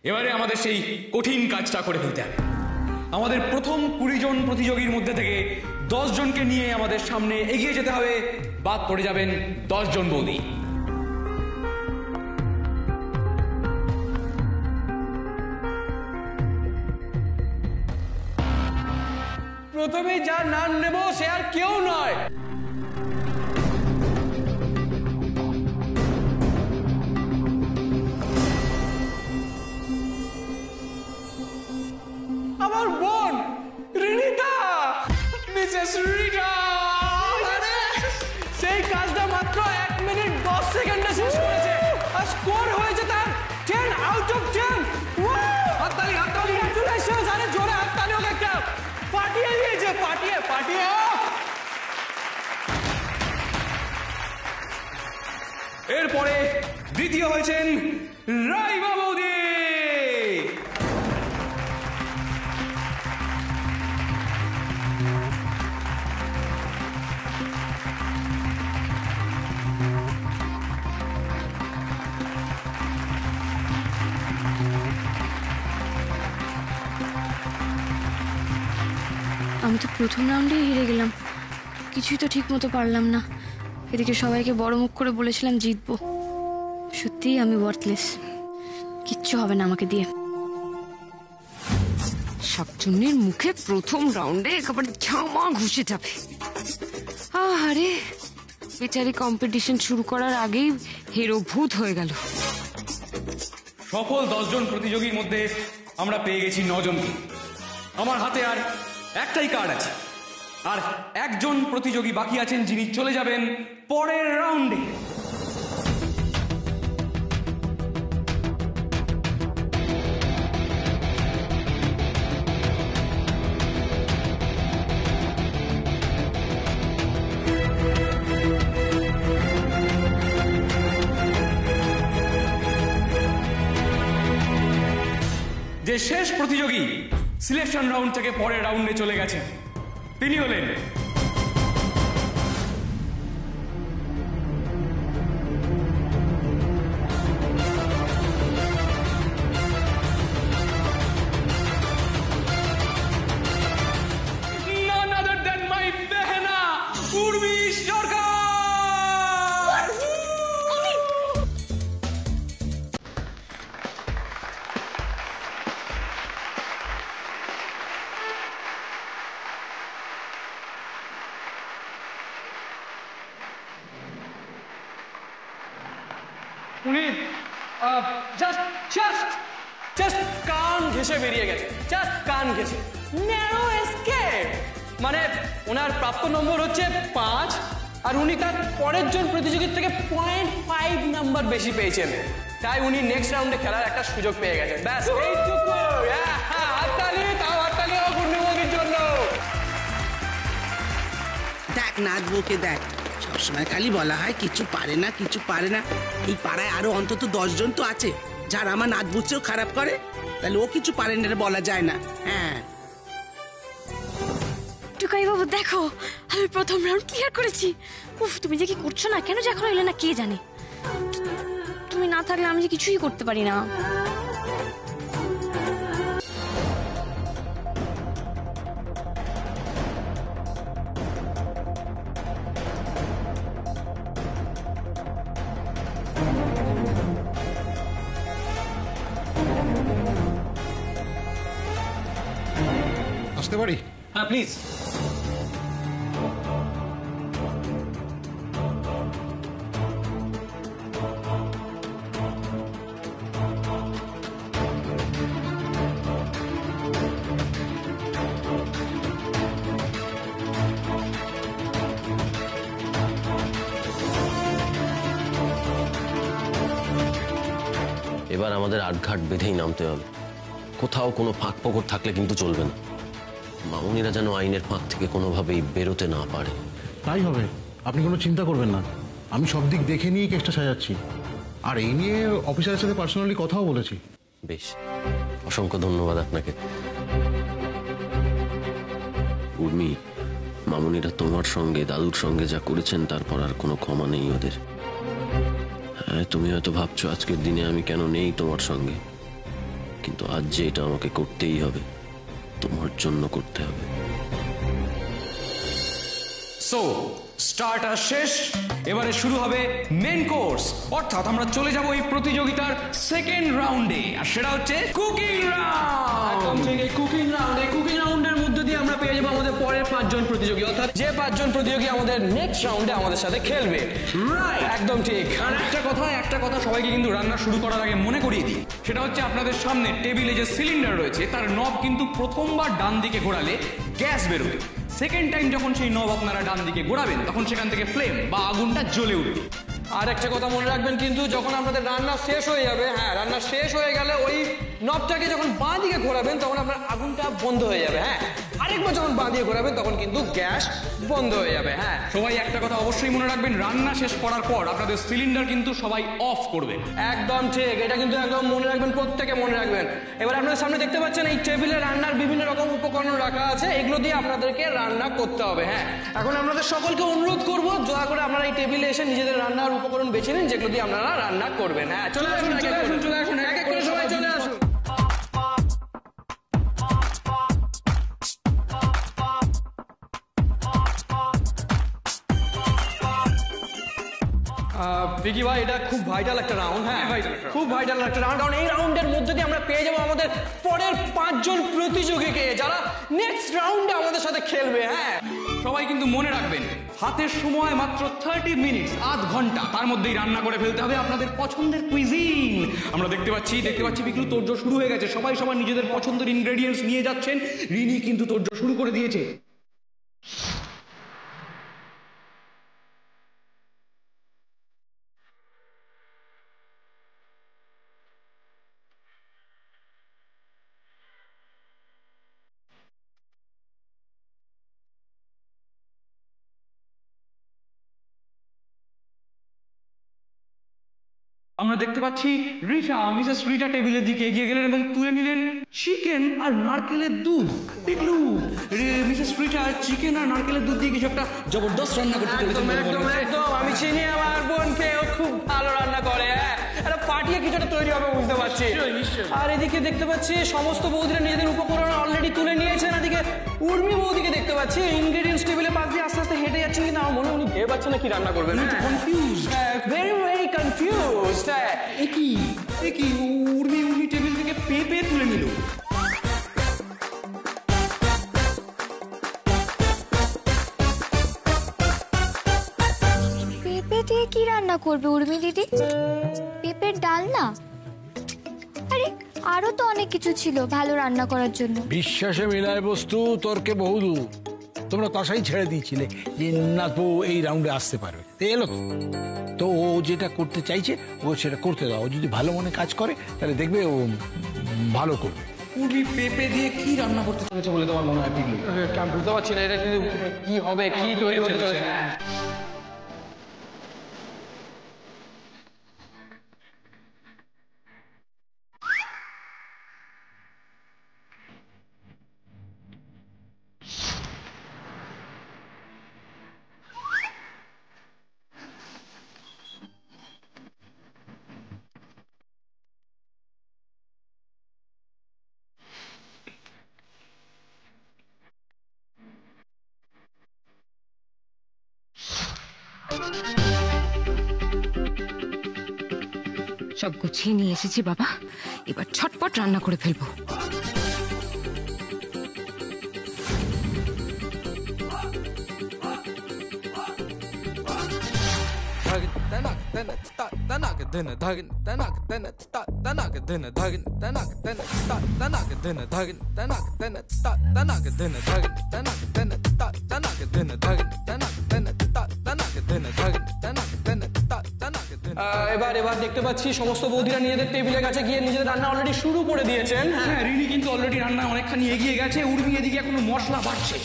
এবারে আমাদের সেই কঠিন কাজটা করে ফেলতে হবে। আমাদের প্রথম 20 জন প্রতিযোগীর মধ্যে থেকে 10 জনকে নিয়ে আমাদের সামনে এগিয়ে যেতে হবে। বাদ পড়ে যাবেন 10 জন বৌদি। প্রথমে যার নাম নেব সে আর কেউ নয়, আমার বোন রিনিতা, মিসেস রিটা। সেই কাজটা মাত্র 1 মিনিট 10 সেকেন্ডে শেষ করেছে আর স্কোর হয়েছে তার 10 আউট অফ 10। হাততালি হাততালি, কংগ্রাচুলেশনস। আরে জোরে হাততালি হোক একটা। পাঠিয়ে দিয়েছে, পাঠিয়ে পাঠিয়ে। এরপরে দ্বিতীয় হয়েছেন রাইমা বৌদি। আমি তো প্রথম রাউন্ডেই হেরে গেলাম, কিছুই তো ঠিক মতো পারলাম না। এদিকে সবাইকে বড় মুখ করে বলেছিলাম জিতবো। সত্যিই আমি ওয়ার্থলেস, কিচ্ছু হবে না আমাকে দিয়ে। শাকচুন্নির মুখে প্রথম রাউন্ডে একেবারে ঝামা ঘুষে যাবে। আরে বেচারি কম্পিটিশন শুরু করার আগেই হিরো ভূত হয়ে গেল। সফল 10 জন প্রতিযোগীর মধ্যে আমরা পেয়ে গেছি 9 জনকে। আমার হাতে আর একটাই কার্ড আছে, আর একজন প্রতিযোগী বাকি আছেন যিনি চলে যাবেন পরের রাউন্ডে। যে শেষ প্রতিযোগী সিলেকশন রাউন্ড থেকে পরের রাউন্ডে চলে গেছেন তিনি হলেন none other than my Behna Urmi সরকার। উনি জাস্ট কান ঘেঁষে বেরিয়ে গেছে, জাস্ট কান ঘেঁষে। ন্যারো এসকেপ, মানে ওনার প্রাপ্ত নম্বর হচ্ছে 5 আর উনি তার পরের জন প্রতিযোগীর থেকে 0.5 নাম্বার বেশি পেয়েছেন, তাই উনি নেক্সট রাউন্ডে খেলার একটা সুযোগ পেয়ে গেছেন। ব্যাস এইটুকু। হাততালি, তাও হাততালি পূর্ণিমাদির জন্য। দেখ নাচবুকে দেখ, সবসময় খালি বলা হয় কিছু পারে না কিছু পারে না। এই পাড়ায় আরো অন্তত 10 জন তো আছে যারা আমার নাচ বুঝছেও খারাপ করে, তাহলে ও কিছু পারে না বলা যায় না। হ্যাঁ টুকাই বাবু দেখো, আমি প্রথম রাউন্ড ক্লিয়ার করেছি। উফ, তুমি যে কি করছো না, কেন যে এখনো এলে না কে জানে। তুমি না থাকলে আমি যে কিছুই করতে পারি না। আসতে পারি? হ্যাঁ প্লিজ। এবার আমাদের আটঘাট বেঁধেই নামতে হবে। কোথাও কোনো ফাঁক ফোকর থাকলে কিন্তু চলবে না। মামুনিরা যেন আইনের ফাঁক থেকে কোনোভাবেই বেরোতে না পারে। তাই হবে, আপনি কোনো চিন্তা করবেন না। আমি সব দিক দেখে নিয়েই কেসটা সাজাচ্ছি, আর এই নিয়ে অফিসারের সাথে পার্সোনালি কথাও বলেছি। বেশ, অসংখ্য ধন্যবাদ আপনাকে। উর্মি, মামুনিরা তোমার সঙ্গে দাদুর সঙ্গে যা করেছেন তারপর আর কোনো ক্ষমা নেই ওদের। হ্যাঁ, তুমি হয়তো ভাবছো আজকের দিনে আমি কেন নেই তোমার সঙ্গে। কিন্তু আজ যে এটা আমাকে করতেই হবে, তোমার জন্য করতে হবে। সো স্টার্টার শেষ, এবারে শুরু হবে মেন কোর্স, অর্থাৎ আমরা চলে যাব এই প্রতিযোগিতার সেকেন্ড রাউন্ডে, আর সেটা হচ্ছে কুকিং রাউন্ড। কুকিং রাউন্ডের মধ্যে দিয়ে আমরা পেয়ে যাবো আমাদের পরের 5 জন প্রতিযোগী, অর্থাৎ যে 5 জন প্রতিযোগী আমাদের নেক্সট রাউন্ডে আমাদের সাথে খেলবে। রাইট, একদম ঠিক। আর একটা কথা সবাইকে কিন্তু রান্না শুরু করার আগে মনে করিয়ে দিই, সেটা হচ্ছে আপনাদের সামনে টেবিলে যে সিলিন্ডার রয়েছে তার নব কিন্তু প্রথমবার ডান দিকে ঘোরালে গ্যাস বেরোবে, সেকেন্ড টাইম যখন সেই নব আপনারা ডান দিকে ঘোরাবেন তখন সেখান থেকে ফ্লেম বা আগুনটা জ্বলে উঠবে। আর একটা কথা মনে রাখবেন কিন্তু, যখন আপনাদের রান্না শেষ হয়ে যাবে, হ্যাঁ রান্না শেষ হয়ে গেলে ওই নবটাকে যখন বাঁ দিকে ঘোরাবেন তখন আপনার আগুনটা বন্ধ হয়ে যাবে। হ্যাঁ, আরেকবার যখন বাঁ দিকে ঘোরাবেন তখন কিন্তু গ্যাস বন্ধ হয়ে যাবে। হ্যাঁ, সবাই একটা কথা অবশ্যই মনে রাখবেন, রান্না শেষ করার পর আপনাদের সিলিন্ডার কিন্তু সবাই অফ করবেন। একদম ঠিক, এটা কিন্তু একদম মনে রাখবেন, প্রত্যেকে মনে রাখবেন। এবার আপনাদের সামনে দেখতে পাচ্ছেন এই টেবিলে রান্নার বিভিন্ন রকম উপকরণ রাখা আছে, এগুলো দিয়ে আপনাদেরকে রান্না করতে হবে। হ্যাঁ, এখন আপনাদের সকলকে অনুরোধ করবো দয়া করে আপনারা এই টেবিলে এসে নিজেদের রান্নার উপকরণ বেছে নিন, যেগুলো দিয়ে আপনারা রান্না করবেন। হ্যাঁ, চলে আসুন, এক এক করে সবাই চলে আসুন। ভিকি ভাই, এটা খুব ভাইটাল একটা রাউন্ড। হ্যাঁ, খুব ভাইটাল একটা রাউন্ড, কারণ এই রাউন্ডের মধ্যে দিয়ে আমরা পেয়ে যাবো আমাদের পরের 5 জন প্রতিযোগীকে, যারা নেক্সট রাউন্ডে আমাদের সাথে খেলবে। হ্যাঁ, সবাই কিন্তু মনে রাখবেন, হাতের সময় মাত্র 30 মিনিট, আধ ঘন্টা, তার মধ্যেই রান্না করে ফেলতে হবে আপনাদের পছন্দের কুইজিন। আমরা দেখতে পাচ্ছি বিক্রু তোড়জোড় শুরু হয়ে গেছে, সবাই নিজেদের পছন্দের ইনগ্রেডিয়েন্টস নিয়ে যাচ্ছেন। রিনি কিন্তু তোড়জোড় শুরু করে দিয়েছে। আমরা দেখতে পাচ্ছি মিসেস রিটা টেবিলের দিকে এগিয়ে গেলেন এবং তুলে নিলেন চিকেন আর নারকেলের দুধ। দেখলু মিসেস রিটা চিকেন আর নারকেলের দুধ দিয়ে কিছু একটা জবরদস্ত রান্না করতে চলেছেন। একদম আমি চিনি আমার বোনকে, ও খুব ভালো রান্না করে। হ্যাঁ, একটা পার্টিয়ে কিছুটা তৈরি হবে বুঝতে পারছি। আর এদিকে দেখতে পাচ্ছি সমস্ত বৌদিরা নিজেদের উপকরণ অলরেডি তুলে নিয়েছেন। এদিকে উর্মি বৌদিকে দেখতে পাচ্ছি ইনগ্রেডিয়েন্টস টেবিলে পাশ দিয়ে আস্তে আস্তে হেঁটে যাচ্ছেন, কিন্তু আমার মনে হয় উনি ভেবে পাচ্ছেন না কি রান্না করবেন। Very confused. কি উর্মি টেবিল থেকে পেঁপে তুলে নিল। পেঁপে দিয়ে কি রান্না করবে উর্মি দিদি? পেঁপের ডাল না? আরে আরো তো অনেক কিছু ছিল ভালো রান্না করার জন্য। বিশ্বাসে মিলায় বস্তু, তর্কে বহুদূর। তোমরা তাসাই ছেড়ে দিয়েছিলে যে নাতবু এই রাউন্ডে আসতে পারবে, এলো তো ও যেটা করতে চাইছে ও সেটা করতে দাও। ও যদি ভালো মনে কাজ করে তাহলে দেখবে ও ভালো করবে। উর্মি পেঁপে দিয়ে কি রান্না করতে চলেছে বলে তোমার মনে হয়? আমি বুঝতে পারছি না এটা কিন্তু কি হবে, কি তৈরি হতে চলেছে। সব গুছিয়ে নিয়ে এসেছি বাবা, এবার ছটপট রান্না করে ফেলবো। এবার দেখতে পাচ্ছি সমস্ত বৌদিরা নিজেদের টেবিলের কাছে গিয়ে নিজেদের রান্না অলরেডি শুরু করে দিয়েছেন। হ্যাঁ, রিনি কিন্তু অলরেডি রান্না অনেকখানি এগিয়ে গেছে। উর্মি এদিকে এখনো মশলা বাড়ছে।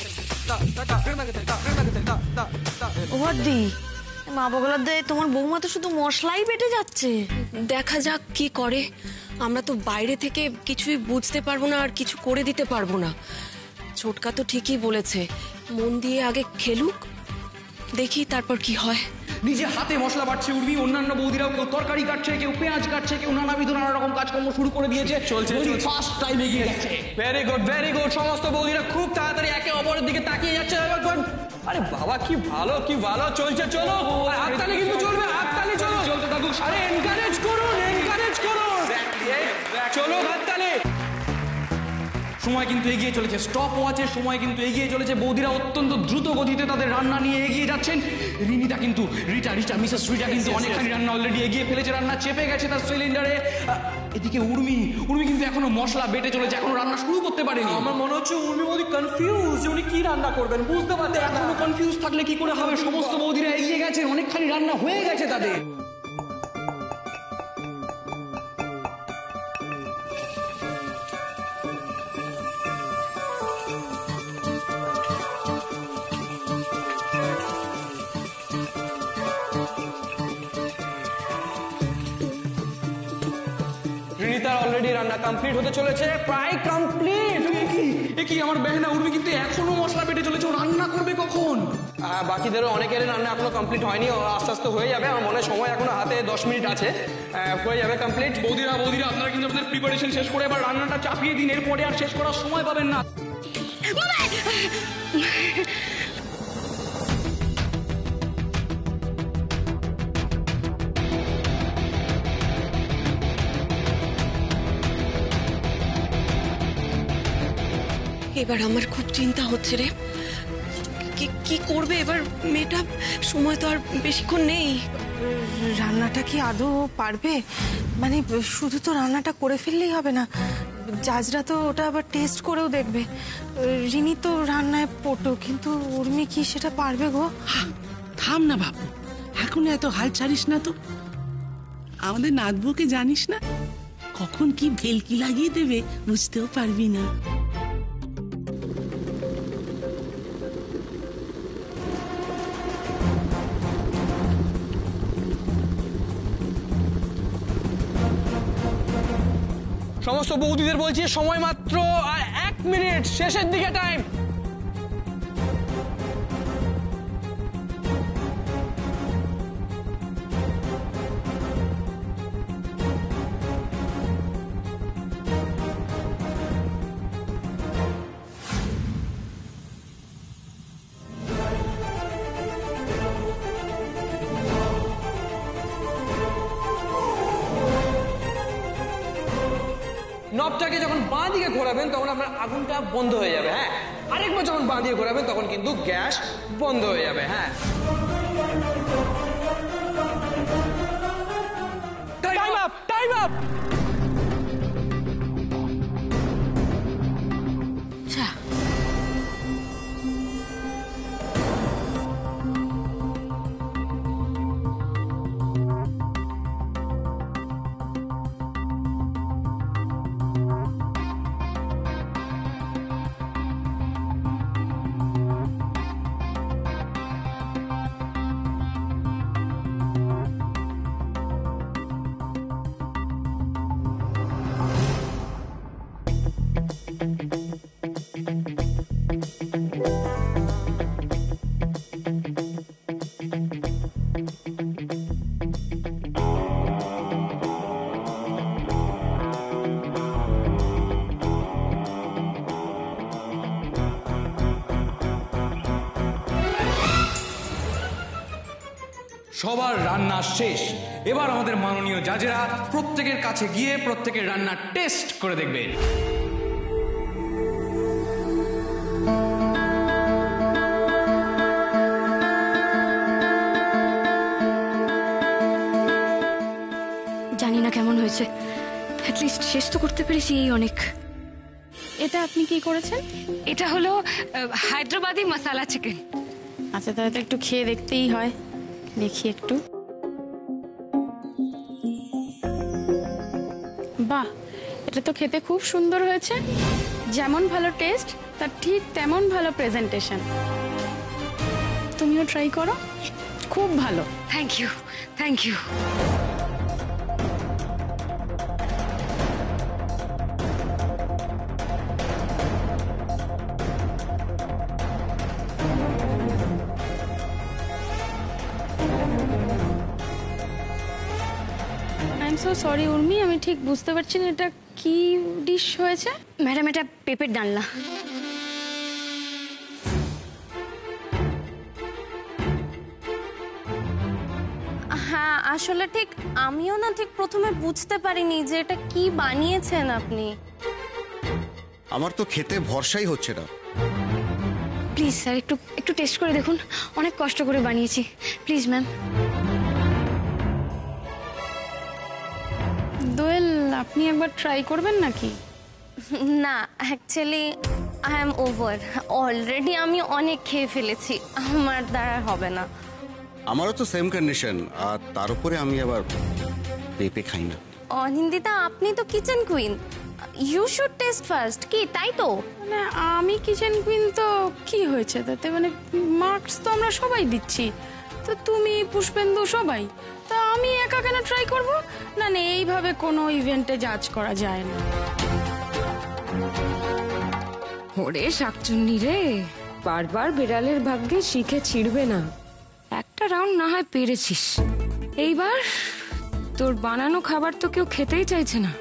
ওভারদি মা বগলার দে, তোমার বৌমা তো শুধু মশলাই বেটে যাচ্ছে। দেখা যাক কি করে। আমরা তো বাইরে থেকে কিছুই বুঝতে পারবো না আর কিছু করে দিতে পারবো না। ছোটকা তো ঠিকই বলেছে, মন দিয়ে আগে খেলুক, দেখি তারপর কি হয়। নিজে হাতে মশলা বাটছে উর্মি, অন্যান্য বৌদিরাও কেউ তরকারি কাটছে, কেউ পেঁয়াজ কাটছে, কেউ নানাবিধ নানা রকম কাজকর্ম শুরু করে দিয়েছে। চলছে ফার্স্ট টাইম এগিয়ে গেছে। Very good very good. সমস্ত বৌদিরা খুব তাড়াতাড়ি একে অপরের দিকে তাকিয়ে যাচ্ছে। আরে বাবা কি ভালো কি ভালো চলছে। চলো হাততালি কিন্তু চলবে, হাততালি চলো চলতে থাকুক। আরে এনকারেজ করুন, এনকারেজ করুন। চলো হাততালি। সময় কিন্তু এগিয়ে চলেছে, স্টপ ওয়াচের সময় কিন্তু এগিয়ে চলেছে। বৌদিরা অত্যন্ত দ্রুত গতিতে তাদের রান্না নিয়ে এগিয়ে যাচ্ছেন। রিনিতা কিন্তু মিসেস রিটা কিন্তু অনেকখানি রান্না অলরেডি এগিয়ে ফেলেছে, রান্না চেপে গেছে তার সিলিন্ডারে। এদিকে উর্মি কিন্তু এখনো মশলা বেটে চলেছে, এখনো রান্না শুরু করতে পারেনি। আমার মনে হচ্ছে উর্মি বৌদি কনফিউজ যে উনি কি রান্না করবেন, বুঝতে পারতে এখনো কনফিউজ থাকলে কি করে হবে? সমস্ত বৌদিরা এগিয়ে গেছে, অনেকখানি রান্না হয়ে গেছে তাদের। রিনিতার অলরেডি রান্না কমপ্লিট হতে চলেছে, প্রায় কমপ্লিট। কি আমার বেহনা উর্মি কিন্তু এখনো মশলা বেটে চলেছে, ও রান্না করবে কখন? বাকিদেরও অনেকের রান্না এখনো কমপ্লিট হয়নি, আস্তে আস্তে হয়ে যাবে। আমার মনে হয় সময় এখনো হাতে 10 মিনিট আছে, হয়ে যাবে কমপ্লিট। বৌদিরা আপনারা কিন্তু আপনাদের প্রিপারেশন শেষ করে এবার রান্নাটা চাপিয়ে দিন, এরপরে আর শেষ করার সময় পাবেন না। এবার আমার খুব চিন্তা হচ্ছে রে, কি করবে এবার মেয়েটা? সময় তো আর বেশিক্ষণ নেই। রান্নাটা কি আদৌ পারবে? মানে শুধু তো রান্নাটা করে ফেললেই হবে না, জাজরা তো ওটা আবার টেস্ট করেও দেখবে। রিনি তো রান্নায় পটু, কিন্তু উর্মি কি সেটা পারবে গো? থাম না বাবু, এখন এত হাল ছাড়িস না তো। আমাদের নাতবুকে জানিস না, কখন কি ভেলকি লাগিয়ে দেবে বুঝতেও পারবি না। সমস্ত বৌদিদের বলছি সময় মাত্র 1 মিনিট, শেষের দিকে টাইম। নবটাকে যখন বাঁ দিকে ঘোরাবেন তখন আপনার আগুনটা বন্ধ হয়ে যাবে। হ্যাঁ, আরেকবার যখন বাঁ দিকে ঘোরাবেন তখন কিন্তু গ্যাস বন্ধ হয়ে যাবে। হ্যাঁ, টাইম আপ, টাইম আপ। সবার রান্না শেষ। এবার আমাদের মাননীয় জাজেরা প্রত্যেকের কাছে গিয়ে প্রত্যেকের রান্না টেস্ট করে দেখবেন। জানি না কেমন হয়েছে, অ্যাটলিস্ট শেষ তো করতে পেরেছি, এই অনেক। এটা আপনি কি করেছেন? এটা হলো হায়দ্রাবাদি মশালা চিকেন। আচ্ছা, তাহলে তো একটু খেয়ে দেখতেই হয়, দেখি একটু। বাহ, এটা তো খেতে খুব সুন্দর হয়েছে। যেমন ভালো টেস্ট, তার ঠিক তেমন ভালো প্রেজেন্টেশন। তুমিও ট্রাই করো, খুব ভালো। Thank you, thank you. So sorry Urmi, আমি ঠিক বুঝতে পারছি না এটা কি ডিশ হয়েছে। ম্যাডাম এটা পেঁপের ডালনা। হ্যাঁ আসলে ঠিক আমিও না ঠিক প্রথমে বুঝতে পারিনি যে এটা কি বানিয়েছেন আপনি। আমার তো খেতে ভরসাই হচ্ছে না। প্লিজ স্যার একটু একটু টেস্ট করে দেখুন, অনেক কষ্ট করে বানিয়েছি, প্লিজ ম্যাম। দোয়েল আপনি একবার ট্রাই করবেন নাকি? না actually I am over, already আমি অনেক খেয়ে ফেলেছি, আমার দ্বারা হবে না। আমারও তো সেম কন্ডিশন, আর তার উপরে আমি আবার পেঁপে খাই না। অনিন্দিতা আপনি তো kitchen queen, you should taste first, কি তাই তো? মানে আমি কিচেন কুইন তো কি হয়েছে তাতে, মানে মার্কস তো আমরা সবাই দিচ্ছি, তো তুমি পুষ্পেন্দু সবাই, তা আমি একা কেন ট্রাই করব? না না এইভাবে কোনো ইভেন্টে জাজ করা যায় না। ওরে শাকচুন্নি রে, বারবার বিড়ালের ভাগ্যে শিখে ছিড়বে না। একটা রাউন্ড না হয় পেরেছিস, এইবার তোর বানানো খাবার তো কেউ খেতেই চাইছে না,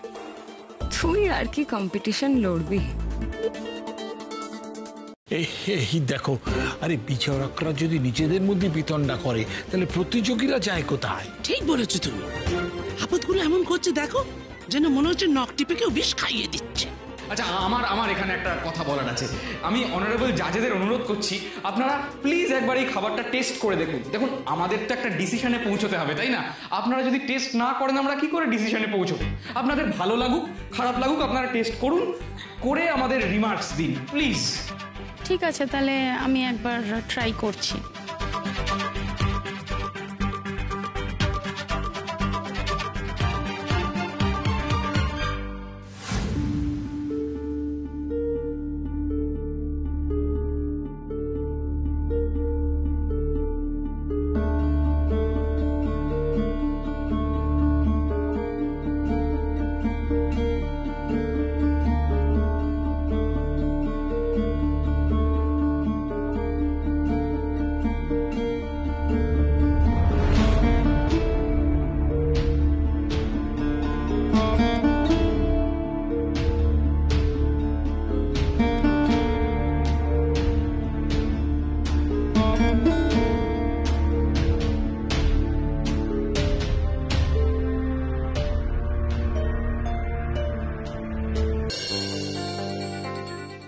তুই আর কি কম্পিটিশন লড়বি? এই দেখো, আরে বিচারকরা যদি নিজেদের মধ্যে বিতণ্ডা করে তাহলে প্রতিযোগীরা যায় কোথায়? ঠিক বলেছো তুমি, আপদগুলো এমন করছে দেখো, যেন মনে হচ্ছে নখ টিপে কেউ বিষ খাইয়ে দিচ্ছে। আচ্ছা আমার এখানে একটা কথা বলার আছে। আমি অনারেবল জাজেদের অনুরোধ করছি, আপনারা প্লিজ একবার এই খাবারটা টেস্ট করে দেখুন। দেখুন আমাদের তো একটা ডিসিশনে পৌঁছতে হবে, তাই না? আপনারা যদি টেস্ট না করেন আমরা কি করে ডিসিশনে পৌঁছবো? আপনাদের ভালো লাগুক খারাপ লাগুক আপনারা টেস্ট করুন, করে আমাদের রিমার্কস দিন প্লিজ। ঠিক আছে তাহলে আমি একবার ট্রাই করছি।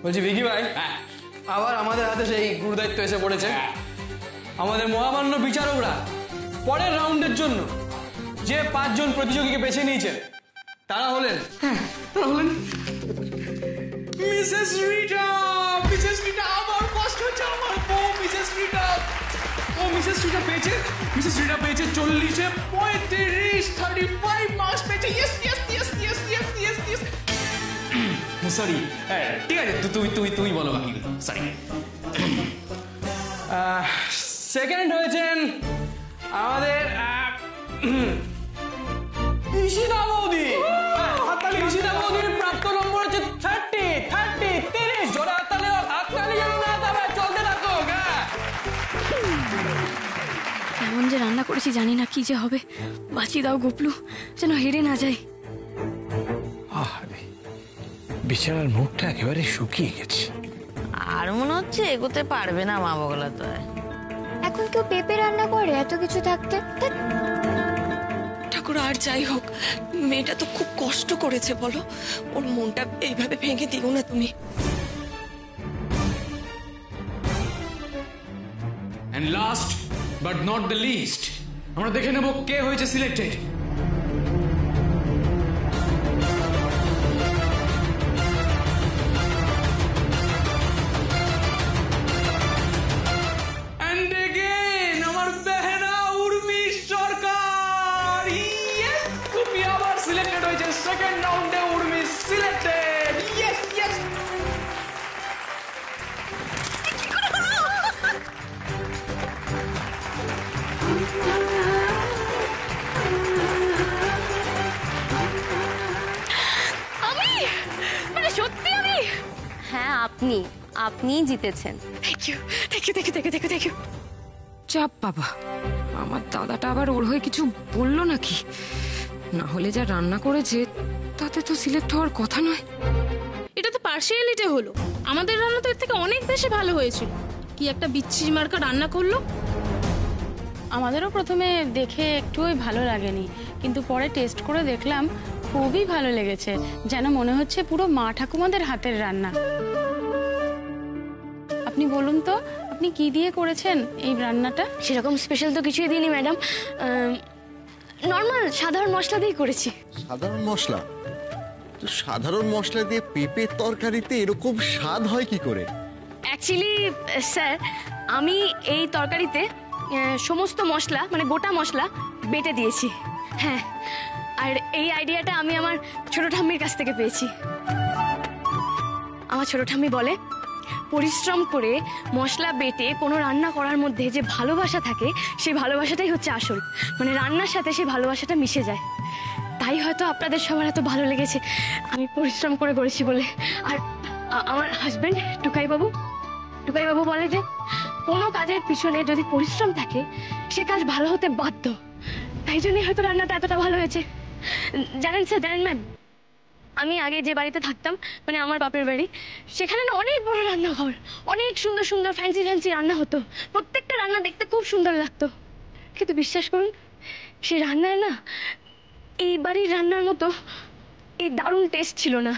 বলছি ভিকি ভাই, আবার আমাদের হাতে সেই গুরুদায়িত্ব এসে পড়েছে। আমাদের মহামান্য বিচারকরা পরের রাউন্ডের জন্য যে 5 জন প্রতিযোগীকে বেছে নিয়েছেন তারা হলেন মিসেস রিটা। মিসেস রিটা, আমার কষ্ট হচ্ছে, আমার বউ মিসেস রিটা। ও মিসেস রিটা পেয়েছে 40-এ 35, 35 মার্কস পেয়েছে। Yes yes yes yes yes yes yes. Sorry, ঠিক আছে তুই বলো বাকি। সরি। সেকেন্ড হয়েছেন আমাদের ঈশিতা বৌদি। ঈশিতা বৌদির প্রাপ্ত নম্বর হচ্ছে 30 জোরে হাততালি যেন না তবে চলতে থাকো। কেমন যে রান্না করেছি জানি না, কি যে হবে। বাঁচিয়ে দাও গোপলু, যেন হেরে না যায়। আরে বিছানার মুখটা একেবারে শুকিয়ে গেছে। আর মনে হচ্ছে এগোতে পারবে না মা বগলা তো। এখন কেউ পেঁপে রান্না করে এত কিছু থাকতে? ঠাকুর আর যাই হোক, মেয়েটা তো খুব কষ্ট করেছে, বলো ওর মনটা এইভাবে ভেঙে দিও না তুমি। And last but not the least, আমরা দেখে নেব কে হয়েছে সিলেক্টেড। And again আমার বেহেনা উর্মি সরকার। Yes, তুমি আবার সিলেক্টেড হয়েছে সেকেন্ড রাউন্ডে। উর্মি সিলেক্টেড। Yes, yes. হ্যাঁ আপনিই জিতেছেন। Thank you. চাপ বাবা, আমার দাদাটা আবার ওর হয়ে কিছু বললো নাকি? না হলে যা রান্না করেছে তাতে তো সিলেক্ট হওয়ার কথা নয়। এটা তো পার্সিয়ালিটি হলো, আমাদের রান্না তো এর থেকে অনেক বেশি ভালো হয়েছিল। কি একটা বিচ্ছিরি মার্কা রান্না করলো। আমাদেরও প্রথমে দেখে একটুই ভালো লাগেনি, কিন্তু পরে টেস্ট করে দেখলাম খুবই ভালো লেগেছে, যেন মনে হচ্ছে পুরো মা ঠাকুমাদের হাতের রান্না। আপনি বলুন তো, আপনি কি দিয়ে করেছেন এই রান্নাটা? সেরকম স্পেশাল তো কিছুই দিইনি ম্যাডাম, নর্মাল সাধারণ মশলা দিয়েই করেছি। সাধারণ মশলা? তো সাধারণ মশলা দিয়ে পেঁপের তরকারিতে এরকম স্বাদ হয় কি করে? অ্যাকচুয়ালি স্যার, আমি এই তরকারিতে সমস্ত মশলা মানে গোটা মশলা বেটে দিয়েছি। হ্যাঁ, আর এই আইডিয়াটা আমি আমার ছোট ঠাম্মির কাছ থেকে পেয়েছি। আমার ছোট ঠাম্মি বলে, পরিশ্রম করে মশলা বেটে কোনো রান্না করার মধ্যে যে ভালোবাসা থাকে, সেই ভালোবাসাটাই হচ্ছে আসল, মানে রান্নার সাথে সেই ভালোবাসাটা মিশে যায়। তাই হয়তো আপনাদের সবার এত ভালো লেগেছে আমি পরিশ্রম করে করেছি বলে। আর আমার হাজবেন্ড টুকাইবাবু বলে যে কোনো কাজের পিছনে যদি পরিশ্রম থাকে সে কাজ ভালো হতে বাধ্য। তাই জন্যই হয়তো রান্নাটা এতটা ভালো হয়েছে। জানেন স্যার, জানেন ম্যাম, আমি আগে যে বাড়িতে থাকতাম, মানে আমার বাপের বাড়ি, সেখানে না অনেক বড় রান্নাঘর, অনেক সুন্দর সুন্দর ফ্যান্সি ফ্যান্সি রান্না হতো, প্রত্যেকটা রান্না দেখতে খুব সুন্দর লাগতো। কিন্তু বিশ্বাস করুন, সেই রান্নায় না এই বাড়ির রান্নার মতো এই দারুণ টেস্ট ছিল না।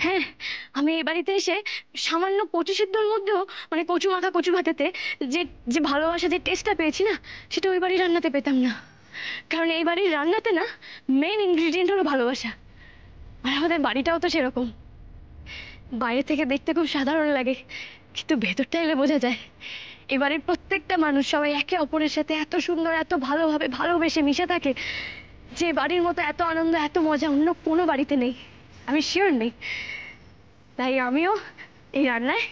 হ্যাঁ, আমি এই বাড়িতে এসে সামান্য কচু সিদ্ধর মধ্যেও, মানে কচু মাখা কচু ভাতেতে যে যে ভালোবাসা, যে টেস্টটা পেয়েছি না, সেটা ওই বাড়ির রান্নাতে পেতাম না। কারণ এই বাড়ির রান্নাতে না মেন ইনগ্রিডিয়েন্ট হলো ভালোবাসা। আর আমাদের বাড়িটাও তো সেরকম। বাইরে থেকে দেখতে খুব সাধারণ লাগে, কিন্তু ভেতরটা এলে বোঝা যায় এবারের প্রত্যেকটা মানুষ সবাই একে অপরের সাথে এত সুন্দর, এত ভালোভাবে ভালোবেসে মিশে থাকে, যে বাড়ির মতো এত আনন্দ, এত মজা অন্য কোনো বাড়িতে নেই, আমি শিওর নেই। তাই আমিও এই রান্নায়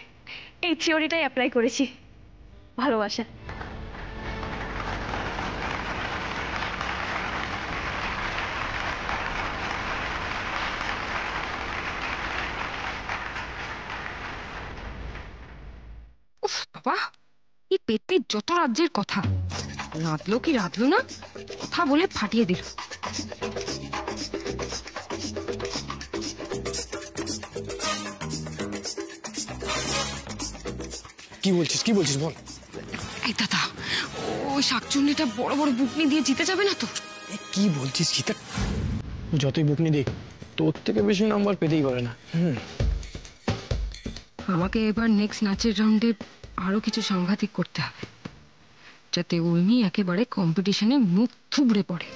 এই থিওরিটাই অ্যাপ্লাই করেছি, ভালোবাসা। বাবা, এই পেটের যত রাজ্যের কথা, রাঁধলো কি রাঁধলো না, কথা বলে ফাটিয়ে দিল। কি বলছিস বল। এই দাদা, ওই শাকচুন্নিটা বড় বড় বুকনি দিয়ে জিতে যাবে না তো? কি বলছিস গীতা? যতই বুকনি দেখ, তোর থেকে বেশি নাম্বার পেতেই পারে না। আমাকে এবার নেক্সট নাচের রাউন্ডে আরো কিছু সাংঘাতিক করতে হবে, যাতে উর্মি একেবারে কম্পিটিশনে মুখ থুবড়ে পড়ে।